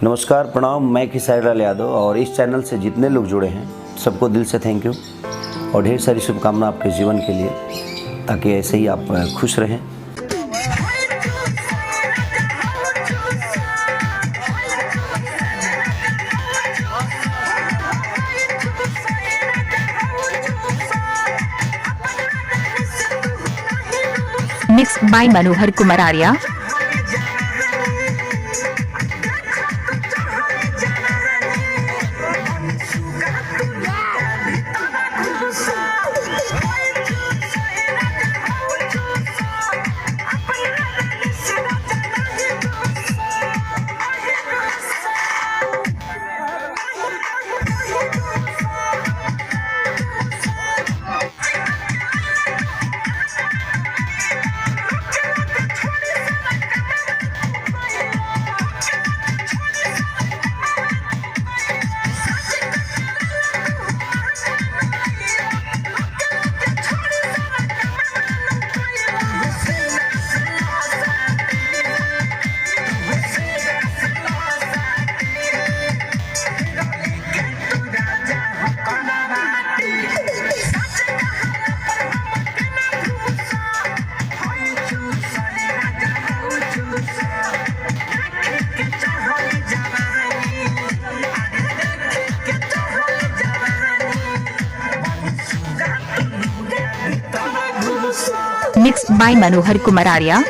नमस्कार, प्रणाम। मैं खेसारी यादव और इस चैनल से जितने लोग जुड़े हैं सबको दिल से थैंक यू और ढेर सारी शुभकामना आपके जीवन के लिए, ताकि ऐसे ही आप खुश रहें। Mixed by Manohar Kumar Arya. Mixed by Manohar Kumar Arya.